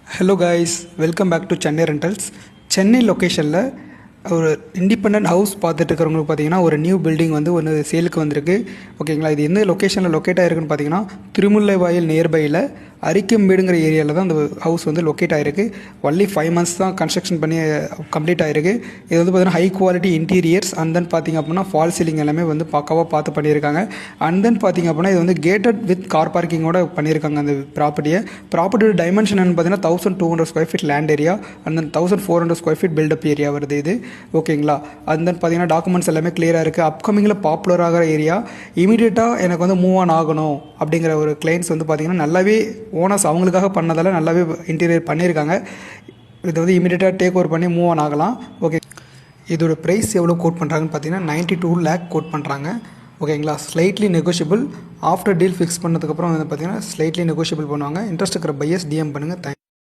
Hello guys, welcome back to Chennai Rentals. Chennai location ஒரு independent house பார்த்துட்டு இருக்கிறவங்களுக்கு பார்த்தீங்கன்னா ஒரு நியூ பில்டிங் வந்து ஒன்று சேலுக்கு வந்திருக்கு. ஓகேங்களா, இது எந்த லொக்கேஷனில் லொக்கேட் ஆகிருக்குன்னு பார்த்தீங்கன்னா திருமுல்லைவாயில் நியர்பையில் அரிக்கம்பேடுங்கிற ஏரியாவில் தான் அந்த ஹவுஸ் வந்து லொக்கேட் ஆகிருக்கு. ஒன்லி 5 months தான் கன்ஸ்ட்ரக்ஷன் பண்ணி கம்ப்ளீட் ஆகிருக்கு. இது வந்து பார்த்தீங்கன்னா high quality interiors and then பார்த்திங்க அப்படின்னா ஃபால் சீலிங் எல்லாமே வந்து பக்காவாக பார்த்து பண்ணியிருக்காங்க. அண்ட் தென் பார்த்திங்க அப்படின்னா இது வந்து கேட்டட் வித் கார் பார்க்கிங்கோட பண்ணியிருக்காங்க. அந்த ப்ராப்பர்ட்டியோட டைமென்ஷன் பார்த்தீங்கன்னா 1200 square feet land area and then 1400 square feet built up area வருது இது. ஓகேங்களா, அண்ட் தென் பார்த்தீங்கன்னா டாக்குமெண்ட்ஸ் எல்லாமே கிளியராக இருக்குது. அப்கமிங்கில் பாப்புலர் ஆகிற ஏரியா. இமீடியட்டாக எனக்கு வந்து மூவ் ஆன் ஆகணும் அப்படிங்கிற ஒரு கிளைண்ட்ஸ் வந்து பார்த்திங்கன்னா நல்லாவே ஓனர்ஸ் அவங்களுக்காக பண்ணதால் நல்லாவே இன்டீரியர் பண்ணியிருக்காங்க. இது வந்து இமீடியட்டாக டேக் ஓவர் பண்ணி மூவ் ஆன் ஆகலாம். ஓகே, இதோட ப்ரைஸ் எவ்வளோ கோட் பண்ணுறாங்கன்னு பார்த்தீங்கன்னா 92 lakh கோட் பண்ணுறாங்க. ஓகேங்களா, slightly negotiable. After deal fix பண்ணதுக்கப்புறம் வந்து பார்த்தீங்கன்னா ஸ்லைட்லி நெகோஷியபிள் பண்ணுவாங்க. இன்ட்ரெஸ்ட் இருக்கிற பையர்ஸ் டிஎம் பண்ணுங்கள். தேங்க்ஸ்.